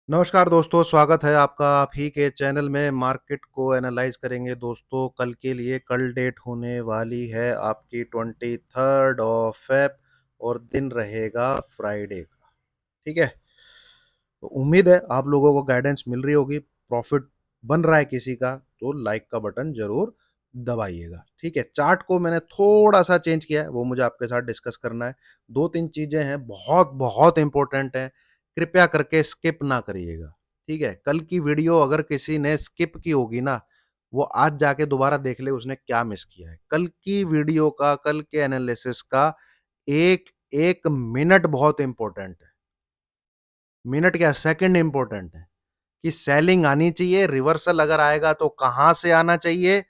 नमस्कार दोस्तों, स्वागत है आपका आप ही के चैनल में। मार्केट को एनालाइज करेंगे दोस्तों। कल के लिए कल डेट होने वाली है आपकी 23rd ऑफ फेब और दिन रहेगा फ्राइडे का। ठीक है, तो उम्मीद है आप लोगों को गाइडेंस मिल रही होगी। प्रॉफिट बन रहा है किसी का तो लाइक का बटन जरूर दबाइएगा। ठीक है, चार्ट को मैंने थोड़ा सा चेंज किया है, वो मुझे आपके साथ डिस्कस करना है। दो तीन चीजें हैं, बहुत बहुत इंपॉर्टेंट है, कृपया करके स्किप ना करिएगा। ठीक है, कल की वीडियो अगर किसी ने स्किप की होगी ना, वो आज जाके दोबारा देख ले उसने क्या मिस किया है। कल की वीडियो का, कल के एनालिसिस का एक एक मिनट बहुत इंपॉर्टेंट है। मिनट क्या, सेकंड इंपॉर्टेंट है कि सेलिंग आनी चाहिए, रिवर्सल अगर आएगा तो कहां से आना चाहिए।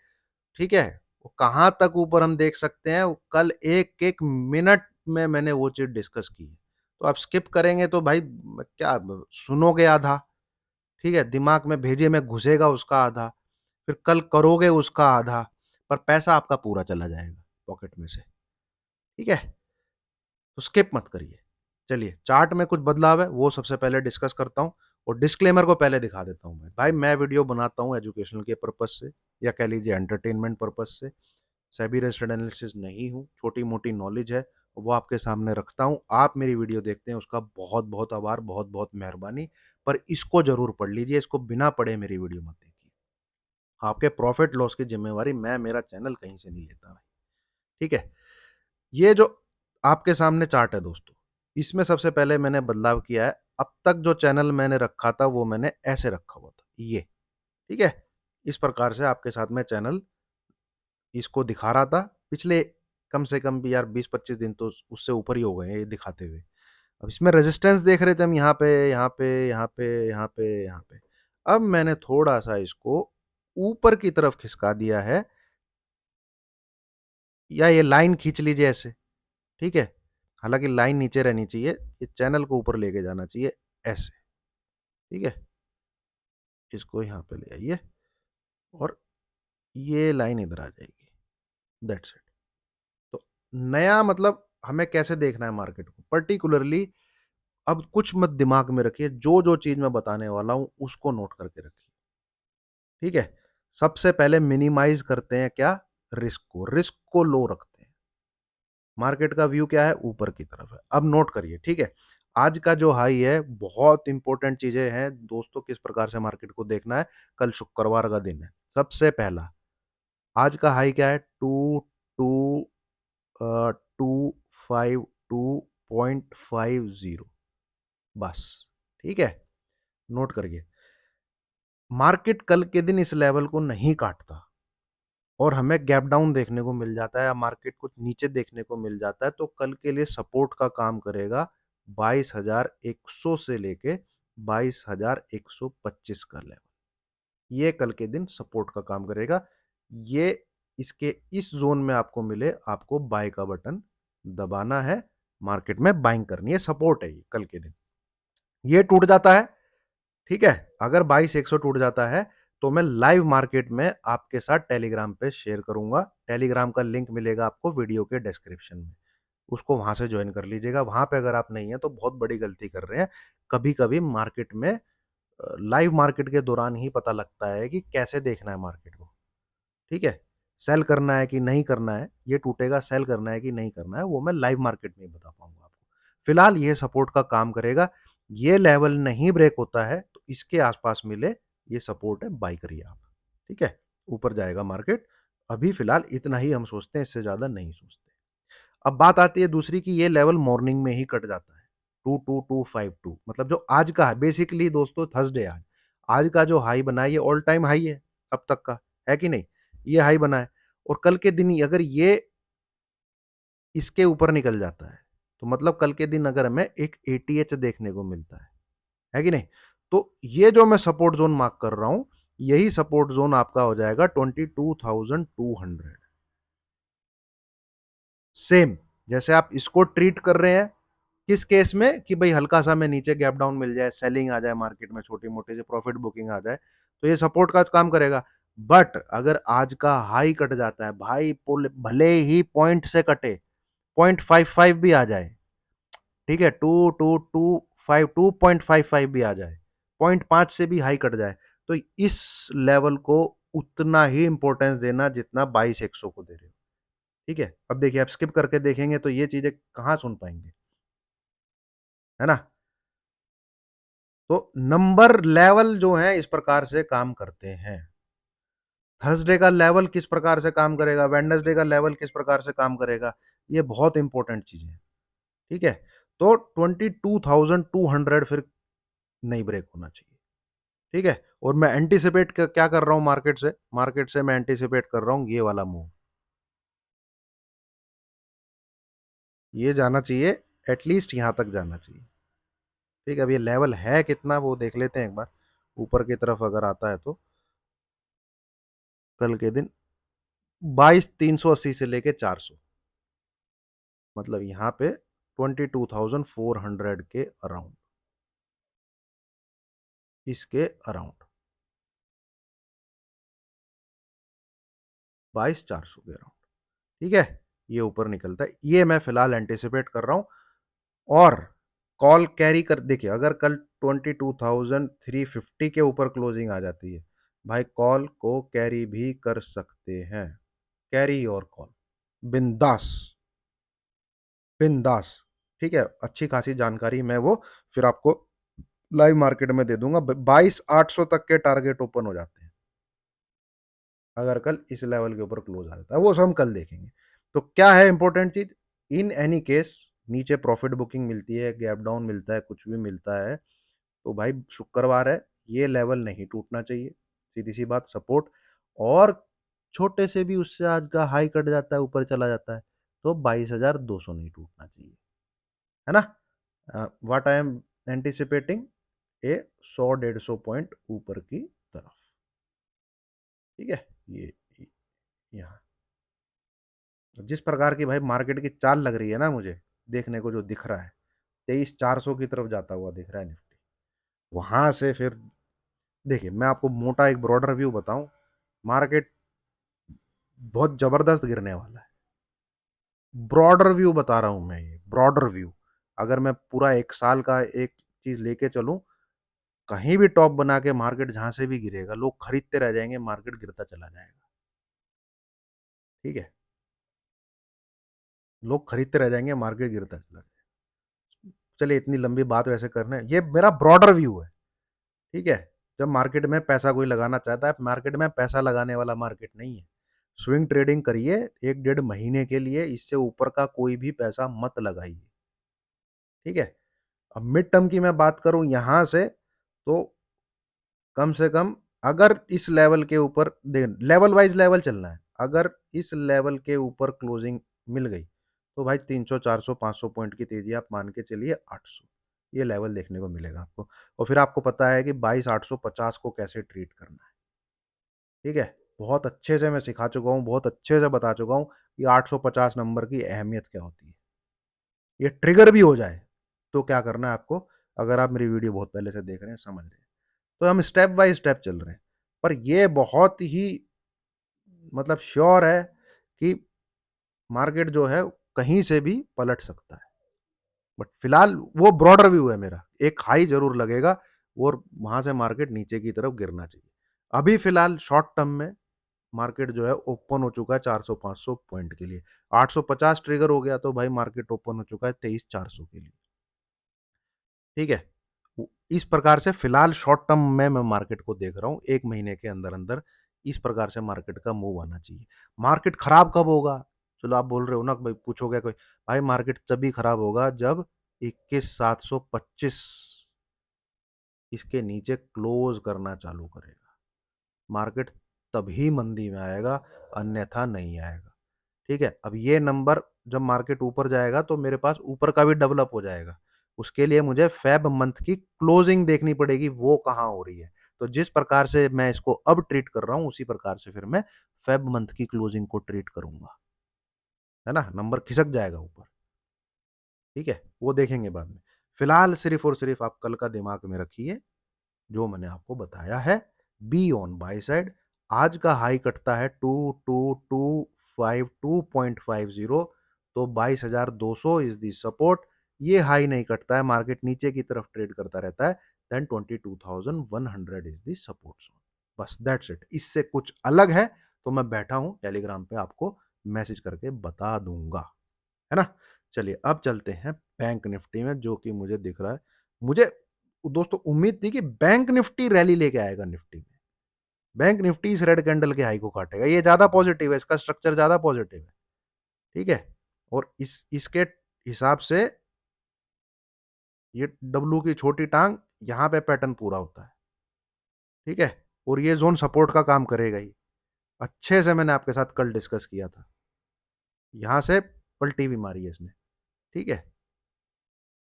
ठीक है, वो कहां तक ऊपर हम देख सकते हैं, कल एक एक मिनट में मैंने वो चीज डिस्कस की है। तो आप स्किप करेंगे तो भाई क्या सुनोगे आधा, ठीक है, दिमाग में भेजे में घुसेगा उसका आधा, फिर कल करोगे उसका आधा, पर पैसा आपका पूरा चला जाएगा पॉकेट में से। ठीक है, तो स्किप मत करिए। चलिए, चार्ट में कुछ बदलाव है वो सबसे पहले डिस्कस करता हूँ, और डिस्क्लेमर को पहले दिखा देता हूँ। मैं भाई, मैं वीडियो बनाता हूँ एजुकेशनल के पर्पज से, या कह लीजिए एंटरटेनमेंट पर्पज से। सेबी रजिस्टर्ड एनालिसिस नहीं हूँ, छोटी मोटी नॉलेज है वो आपके सामने रखता हूँ। आप मेरी वीडियो देखते हैं उसका बहुत बहुत आभार, बहुत बहुत मेहरबानी। पर इसको जरूर पढ़ लीजिए, इसको बिना पढ़े मेरी वीडियो मत देखिए। आपके प्रॉफिट लॉस की जिम्मेवारी मैं, मेरा चैनल कहीं से नहीं लेता भाई। ठीक है, ये जो आपके सामने चार्ट है दोस्तों, इसमें सबसे पहले मैंने बदलाव किया है। अब तक जो चैनल मैंने रखा था वो मैंने ऐसे रखा हुआ था, ये। ठीक है, इस प्रकार से आपके साथ में चैनल इसको दिखा रहा था पिछले कम से कम भी यार 20-25 दिन तो उससे ऊपर ही हो गए हैं ये दिखाते हुए। अब इसमें रेजिस्टेंस देख रहे थे हम, यहाँ पे यहाँ पे यहाँ पे यहाँ पे यहाँ पे। अब मैंने थोड़ा सा इसको ऊपर की तरफ खिसका दिया है, या ये लाइन खींच लीजिए ऐसे। ठीक है, हालांकि लाइन नीचे रहनी चाहिए, ये चैनल को ऊपर लेके जाना चाहिए ऐसे। ठीक है, इसको यहाँ पे ले आइए और ये लाइन इधर आ जाएगी। That's it. तो नया मतलब हमें कैसे देखना है मार्केट को पर्टिकुलरली। अब कुछ मत दिमाग में रखिए, जो जो चीज मैं बताने वाला हूं उसको नोट करके रखिए। ठीक है, सबसे पहले मिनिमाइज करते हैं क्या, रिस्क को लो रखते हैं। मार्केट का व्यू क्या है, ऊपर की तरफ है। अब नोट करिए। ठीक है, आज का जो हाई है, बहुत इंपॉर्टेंट चीजें हैं दोस्तों, किस प्रकार से मार्केट को देखना है। कल शुक्रवार का दिन है। सबसे पहला, आज का हाई क्या है, 2 252.50 बस। ठीक है, नोट करिए। मार्केट कल के दिन इस लेवल को नहीं काटता और हमें गैप डाउन देखने को मिल जाता है, या मार्केट कुछ नीचे देखने को मिल जाता है, तो कल के लिए सपोर्ट का काम करेगा 22,100 से लेके 22,125 का लेवल। ये कल के दिन सपोर्ट का काम करेगा। ये इसके इस जोन में आपको मिले, आपको बाय का बटन दबाना है, मार्केट में बाइंग करनी है। सपोर्ट है ये कल के दिन। ये टूट जाता है, ठीक है, अगर 22,100 टूट जाता है तो मैं लाइव मार्केट में आपके साथ टेलीग्राम पे शेयर करूंगा। टेलीग्राम का लिंक मिलेगा आपको वीडियो के डिस्क्रिप्शन में, उसको वहां से ज्वाइन कर लीजिएगा। वहां पे अगर आप नहीं है तो बहुत बड़ी गलती कर रहे हैं। कभी कभी मार्केट में लाइव मार्केट के दौरान ही पता लगता है कि कैसे देखना है मार्केट को। ठीक है, सेल करना है कि नहीं करना है, ये टूटेगा, सेल करना है कि नहीं करना है, वो मैं लाइव मार्केट में ही बता पाऊंगा आपको। फिलहाल ये सपोर्ट का काम करेगा। ये लेवल नहीं ब्रेक होता है तो इसके आसपास मिले, ये सपोर्ट है, बाई करिए आप। ठीक है, ऊपर जाएगा मार्केट। अभी फिलहाल इतना ही हम सोचते हैं, इससे ज्यादा नहीं सोचते। अब बात आती है दूसरी की, ये लेवल मॉर्निंग में ही कट जाता है। 22252 मतलब जो आज का है, बेसिकली दोस्तों थर्सडे आज, आज का जो हाई बना है ये ऑल टाइम हाई है अब तक का, है कि नहीं। ये हाई बना है, और कल के दिन ही अगर ये इसके ऊपर निकल जाता है तो मतलब कल के दिन अगर हमें एक एटीएच देखने को मिलता है कि नहीं, तो ये जो मैं सपोर्ट जोन मार्क कर रहा हूं, यही सपोर्ट जोन आपका हो जाएगा 22,200। सेम जैसे आप इसको ट्रीट कर रहे हैं, किस केस में कि भाई हल्का सा में नीचे गैप डाउन मिल जाए, सेलिंग आ जाए मार्केट में, छोटी मोटी से प्रॉफिट बुकिंग आ जाए, तो ये सपोर्ट का काम करेगा। बट अगर आज का हाई कट जाता है भाई, भले ही पॉइंट से कटे, 0.55 भी आ जाए, ठीक है, 2.255 भी आ जाए, 0.5 से भी हाई कट जाए तो इस लेवल को उतना ही इंपॉर्टेंस देना जितना 22,100 को दे रहे हो। ठीक है, अब देखिए आप स्किप करके देखेंगे तो ये चीजें कहाँ सुन पाएंगे, है ना। तो नंबर लेवल जो है इस प्रकार से काम करते हैं। थर्सडे का लेवल किस प्रकार से काम करेगा, वेडनेसडे का लेवल किस प्रकार से काम करेगा, ये बहुत इंपॉर्टेंट चीज है। ठीक है, तो 22,200 फिर नहीं ब्रेक होना चाहिए। ठीक है, और मैं एंटीसिपेट क्या कर रहा हूं मार्केट से मैं एंटीसिपेट कर रहा हूं ये वाला मूव, ये जाना चाहिए, एटलीस्ट यहां तक जाना चाहिए। ठीक है, अब ये लेवल है कितना वो देख लेते हैं एक बार, ऊपर की तरफ अगर आता है तो कल के दिन 22,380 से लेके 400, मतलब यहाँ पे 22,400 के अराउंड, इसके अराउंड 22,400 के अराउंड। ठीक है, ये ऊपर निकलता है, ये मैं फिलहाल एंटिसिपेट कर रहा हूं। और कॉल कैरी कर, देखिए अगर कल 22,350 के ऊपर क्लोजिंग आ जाती है, भाई कॉल को कैरी भी कर सकते हैं, कैरी और कॉल बिंदास, बिंदास। ठीक है, अच्छी खासी जानकारी मैं वो फिर आपको लाइव मार्केट में दे दूंगा। 22,800 तक के टारगेट ओपन हो जाते हैं अगर कल इस लेवल के ऊपर क्लोज आ जाता है, वो सब हम कल देखेंगे। तो क्या है इंपॉर्टेंट चीज, इन एनी केस नीचे प्रॉफिट बुकिंग मिलती है, गैप डाउन मिलता है, कुछ भी मिलता है, तो भाई शुक्रवार है, ये लेवल नहीं टूटना चाहिए, सीधी सी बात, सपोर्ट। और छोटे से भी उससे आज का हाई कट जाता है, ऊपर चला जाता है, तो 22,200 नहीं टूटना चाहिए, है ना। What I am anticipating, A 100-150 point ऊपर की तरफ। ठीक है, ये यहाँ जिस प्रकार की भाई मार्केट की चाल लग रही है ना, मुझे देखने को जो दिख रहा है, 23,400 की तरफ जाता हुआ दिख रहा है निफ्टी, वहां से फिर देखिए मैं आपको मोटा एक ब्रॉडर व्यू बताऊं, मार्केट बहुत जबरदस्त गिरने वाला है, ब्रॉडर व्यू बता रहा हूं मैं, ये ब्रॉडर व्यू, अगर मैं पूरा एक साल का एक चीज लेके चलूं, कहीं भी टॉप बना के मार्केट जहां से भी गिरेगा, लोग खरीदते रह जाएंगे, मार्केट गिरता चला जाएगा। ठीक है, लोग खरीदते रह जाएंगे, मार्केट गिरता चला जाएगा। चलिए इतनी लंबी बात वैसे करने, ये मेरा ब्रॉडर व्यू है। ठीक है, जब मार्केट में पैसा कोई लगाना चाहता है, मार्केट में पैसा लगाने वाला मार्केट नहीं है, स्विंग ट्रेडिंग करिए 1-1.5 महीने के लिए, इससे ऊपर का कोई भी पैसा मत लगाइए। ठीक है, अब मिड टर्म की मैं बात करूं यहां से, तो कम से कम अगर इस लेवल के ऊपर, लेवल वाइज लेवल चलना है, अगर इस लेवल के ऊपर क्लोजिंग मिल गई तो भाई 300 400 500 पॉइंट की तेजी आप मान के चलिए, 800 ये लेवल देखने को मिलेगा आपको। और फिर आपको पता है कि 22,850 को कैसे ट्रीट करना है। ठीक है, बहुत अच्छे से मैं सिखा चुका हूँ, बहुत अच्छे से बता चुका हूँ कि 850 नंबर की अहमियत क्या होती है। ये ट्रिगर भी हो जाए तो क्या करना है आपको, अगर आप मेरी वीडियो बहुत पहले से देख रहे हैं, समझ रहे हैं, तो हम स्टेप बाय स्टेप चल रहे हैं। पर ये बहुत ही मतलब श्योर है कि मार्केट जो है कहीं से भी पलट सकता है। बट फिलहाल वो ब्रॉडर व्यू है मेरा, एक हाई जरूर लगेगा और वहां से मार्केट नीचे की तरफ गिरना चाहिए। अभी फिलहाल शॉर्ट टर्म में मार्केट जो है ओपन हो चुका है 400-500 पॉइंट के लिए, 850 ट्रिगर हो गया तो भाई मार्केट ओपन हो चुका है 23,400 के लिए। ठीक है, इस प्रकार से फिलहाल शॉर्ट टर्म में मैं मार्केट को देख रहा हूं, 1 महीने के अंदर अंदर इस प्रकार से मार्केट का मूव आना चाहिए। मार्केट खराब कब होगा, चलो आप बोल रहे हो ना भाई, पूछोगे कोई, भाई मार्केट तभी खराब होगा जब 21,725 इसके नीचे क्लोज करना चालू करेगा, मार्केट तभी मंदी में आएगा, अन्यथा नहीं आएगा। ठीक है, अब ये नंबर जब मार्केट ऊपर जाएगा तो मेरे पास ऊपर का भी डेवलप हो जाएगा, उसके लिए मुझे फेब मंथ की क्लोजिंग देखनी पड़ेगी, वो कहाँ हो रही है। तो जिस प्रकार से मैं इसको अब ट्रीट कर रहा हूं, उसी प्रकार से फिर मैं फेब मंथ की क्लोजिंग को ट्रीट करूंगा, है ना, नंबर खिसक जाएगा ऊपर। ठीक है, वो देखेंगे बाद में। फिलहाल सिर्फ और सिर्फ आप कल का दिमाग में रखिए जो मैंने आपको बताया है, बी ऑन बाई साइड। आज का हाई कटता है 22,252.50, तो 22,200 इज दी सपोर्ट। ये हाई नहीं कटता है, मार्केट नीचे की तरफ ट्रेड करता रहता है, then 22,100 is the support zone. बस दैट्स इट। इससे कुछ अलग है तो मैं बैठा हूं टेलीग्राम पे आपको मैसेज करके बता दूंगा, है ना। चलिए अब चलते हैं बैंक निफ्टी में, जो कि मुझे दिख रहा है, मुझे दोस्तों उम्मीद थी कि बैंक निफ्टी रैली लेके आएगा निफ्टी में। बैंक निफ्टी इस रेड कैंडल के हाई को काटेगा, ये ज्यादा पॉजिटिव है, इसका स्ट्रक्चर ज्यादा पॉजिटिव है, ठीक है। और इसके हिसाब से ये डब्लू की छोटी टांग यहाँ पे पैटर्न पूरा होता है, ठीक है। और ये जोन सपोर्ट का काम करेगा ही, अच्छे से मैंने आपके साथ कल डिस्कस किया था। यहाँ से पलटी भी मारी है इसने, ठीक है।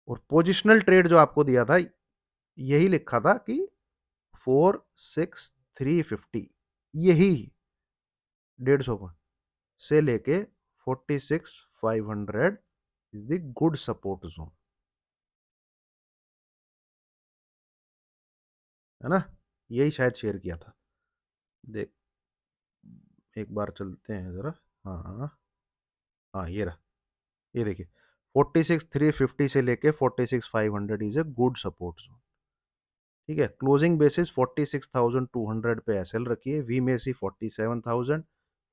और पोजिशनल ट्रेड जो आपको दिया था, यही लिखा था कि 46350, यही 150 से लेके 46,500 is the good support zone, है ना। यही शायद शेयर किया था। देख, एक बार चलते हैं जरा। हाँ हाँ हाँ, ये रहा, ये देखिए 46,350 से लेके 46,500 is a good support zone, ठीक है। क्लोजिंग बेसिस 46,200 पे एसएल रखिए, वी में सी 47,000,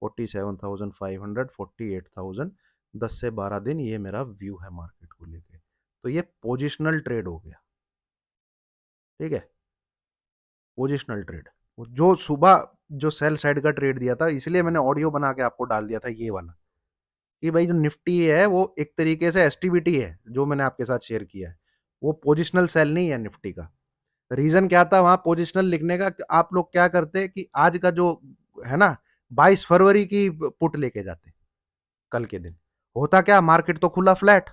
47,500, 48,000, 10 से 12 दिन ये मेरा व्यू है मार्केट को लेके। तो ये पोजिशनल ट्रेड हो गया, ठीक है, पोजिशनल ट्रेड। जो सुबह जो सेल साइड का ट्रेड दिया था, इसलिए मैंने ऑडियो बना के आपको डाल दिया था ये वाला, कि भाई जो निफ्टी है वो एक तरीके से एसटीबीटी है, जो मैंने आपके साथ शेयर किया है, वो पोजिशनल सेल नहीं है निफ्टी का। रीजन क्या था वहां पोजिशनल लिखने का, कि आप लोग क्या करते कि आज का जो है ना 22 फरवरी की पुट लेके जाते कल के दिन, होता क्या, मार्केट तो खुला फ्लैट,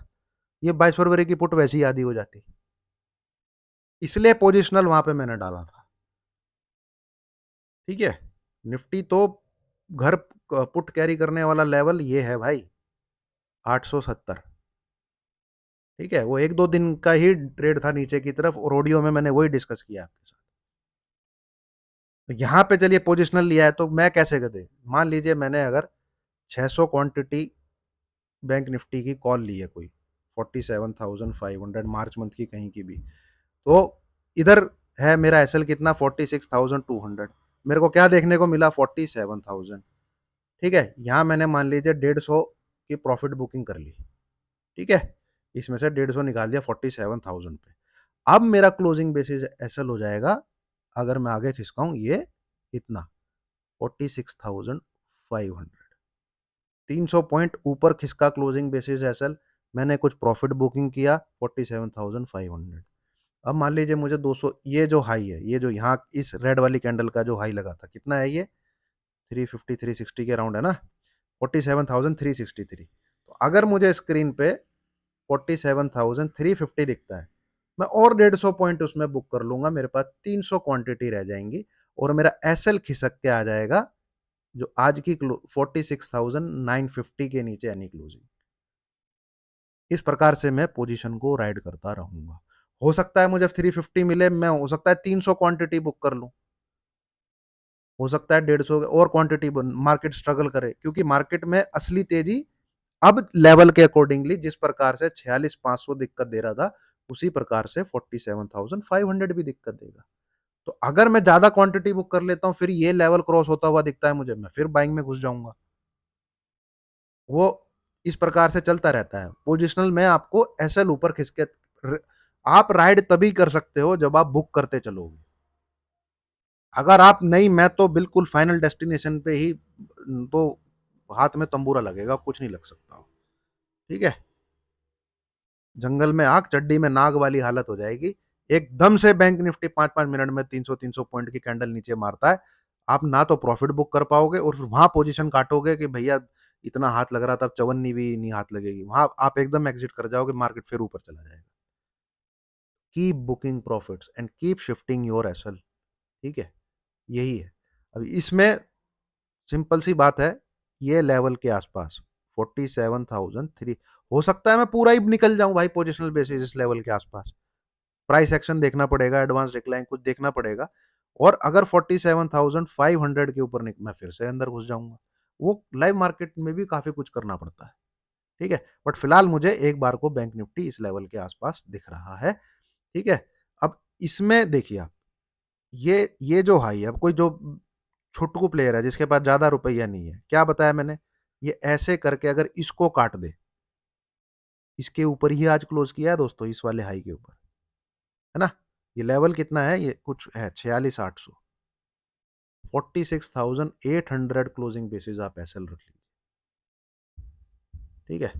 ये 22 फरवरी की पुट वैसी आधी हो जाती, इसलिए पोजिशनल वहां पे मैंने डाला था, ठीक है। निफ्टी तो घर पुट कैरी करने वाला लेवल ये है भाई, 870, ठीक है। वो एक दो दिन का ही ट्रेड था नीचे की तरफ, और ऑडियो में मैंने वही डिस्कस किया आपके साथ। तो यहाँ पे चलिए पोजिशनल लिया है तो मैं कैसे कर दे, मान लीजिए मैंने अगर 600 क्वांटिटी बैंक निफ्टी की कॉल ली है कोई, 47,500 मार्च मंथ की कहीं की भी, तो इधर है मेरा एसएल कितना 46,200, मेरे को क्या देखने को मिला 47,000, ठीक है। यहाँ मैंने मान लीजिए 150 की प्रॉफिट बुकिंग कर ली, ठीक है, इसमें से 150 निकाल दिया 47,000 पे। अब मेरा क्लोजिंग बेसिस एसएल हो जाएगा, अगर मैं आगे खिसकाऊं ये इतना 46,500, 300 पॉइंट ऊपर खिसका क्लोजिंग बेसिस एसएल, मैंने कुछ प्रॉफिट बुकिंग किया 47,500। अब मान लीजिए मुझे 200, ये जो हाई है, ये जो यहाँ इस रेड वाली कैंडल का जो हाई लगा था, कितना है ये 350 360 के अराउंड है ना, 47,363। तो अगर मुझे स्क्रीन पे 47,350 दिखता है, मैं और 150 पॉइंट उसमें बुक कर लूंगा, मेरे पास 300 क्वांटिटी रह जाएंगी, और मेरा एसएल खिसक के आ जाएगा जो आज की 46,950 के नीचे यानी क्लोजिंग। इस प्रकार से मैं पोजीशन को राइड करता रहूंगा। हो सकता है मुझे 350 मिले, मैं हो सकता है 300 क्वांटिटी बुक कर लूं, हो सकता है 150 और क्वांटिटी मार्केट स्ट्रगल करे, क्योंकि मार्केट में असली तेजी अब लेवल के अकॉर्डिंगली जिस प्रकार से 46,500 दिक्कत दे रहा था, उसी प्रकार से 47,500 भी दिक्कत देगा। तो अगर मैं ज्यादा क्वांटिटी बुक कर लेता हूं, फिर ये लेवल क्रॉस होता हुआ दिखता है मुझे, मैं फिर बाइंग में घुस जाऊंगा। वो इस प्रकार से चलता रहता है। पोजिशनल में आपको एसएल ऊपर खिसके, आप राइड तभी कर सकते हो जब आप बुक करते चलोगे। अगर आप नहीं, मैं तो बिल्कुल फाइनल डेस्टिनेशन पे ही, तो हाथ में तंबूरा लगेगा, कुछ नहीं लग सकता, ठीक है। जंगल में आग, चड्डी में नाग वाली हालत हो जाएगी। एकदम से बैंक निफ्टी 5-5 मिनट में 300-300 पॉइंट की कैंडल नीचे मारता है, आप ना तो प्रॉफिट बुक कर पाओगे, और फिर वहां पोजीशन काटोगे कि भैया इतना हाथ लग रहा था, अब चवन्नी भी नहीं हाथ लगेगी, वहां आप एकदम एग्जिट कर जाओगे, मार्केट फिर ऊपर चला जाएगा। Keep booking profits and keep shifting your SL, ठीक है, यही है। अब इसमें सिंपल सी बात है, ये लेवल के आसपास 47,003, हो सकता है मैं पूरा ही निकल जाऊं भाई पोजिशनल बेसिस इस लेवल के आसपास, प्राइस एक्शन देखना पड़ेगा, एडवांस डिक्लाइन कुछ देखना पड़ेगा, और अगर 47,500 के ऊपर मैं फिर से अंदर घुस जाऊंगा। वो लाइव मार्केट में भी काफी कुछ करना पड़ता है, ठीक है। बट फिलहाल मुझे एक बार को बैंक निफ्टी इस लेवल के आसपास दिख रहा है, ठीक है। अब इसमें देखिए आप, ये जो हाई है, अब कोई जो छुटकू प्लेयर है जिसके पास ज़्यादा रुपया नहीं है, क्या बताया मैंने? ये ऐसे करके अगर इसको काट दे, इसके ऊपर ही आज क्लोज़ किया है दोस्तों, इस वाले हाई के ऊपर, है ना? ये लेवल कितना है? ये कुछ है 46,800, 46,800 क्लोजिंग बेसिस आप एसएल रख लीजिए, ठीक है?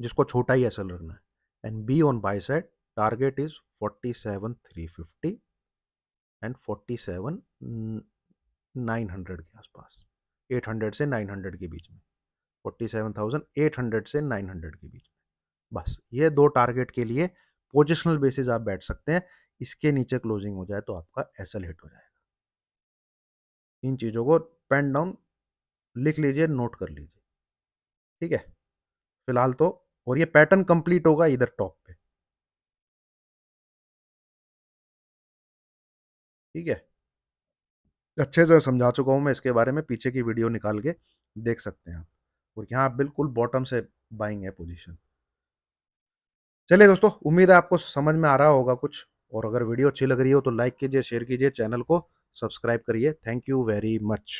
जिसको छोटा ही एसएल रखना है। And be on by side, target is 47,350 and 47,900 के आसपास, 800 से 900 के बीच में, 47,800 से 900 के बीच में। बस ये दो टारगेट के लिए पोजिशनल बेसिस आप बैठ सकते हैं। इसके नीचे क्लोजिंग हो जाए तो आपका एसएल हिट हो जाएगा। इन चीज़ों को पेन डाउन लिख लीजिए, नोट कर लीजिए, ठीक है? फिलहाल तो, और ये पैटर्न कंप्लीट होगा इधर टॉप पे, ठीक है? अच्छे से समझा चुका हूँ मैं इसके बारे में, पीछे की वीडियो निकाल के देख सकते हैं आप। और यहाँ बिल्कुल बॉटम से बाइंग है पोजीशन। चलिए दोस्तों, उम्मीद है आपको समझ में आ रहा होगा कुछ, और अगर वीडियो अच्छी लग रही हो तो लाइक कीजिए, शेयर कीजिए, चैनल को सब्सक्राइब करिए। Thank you very much.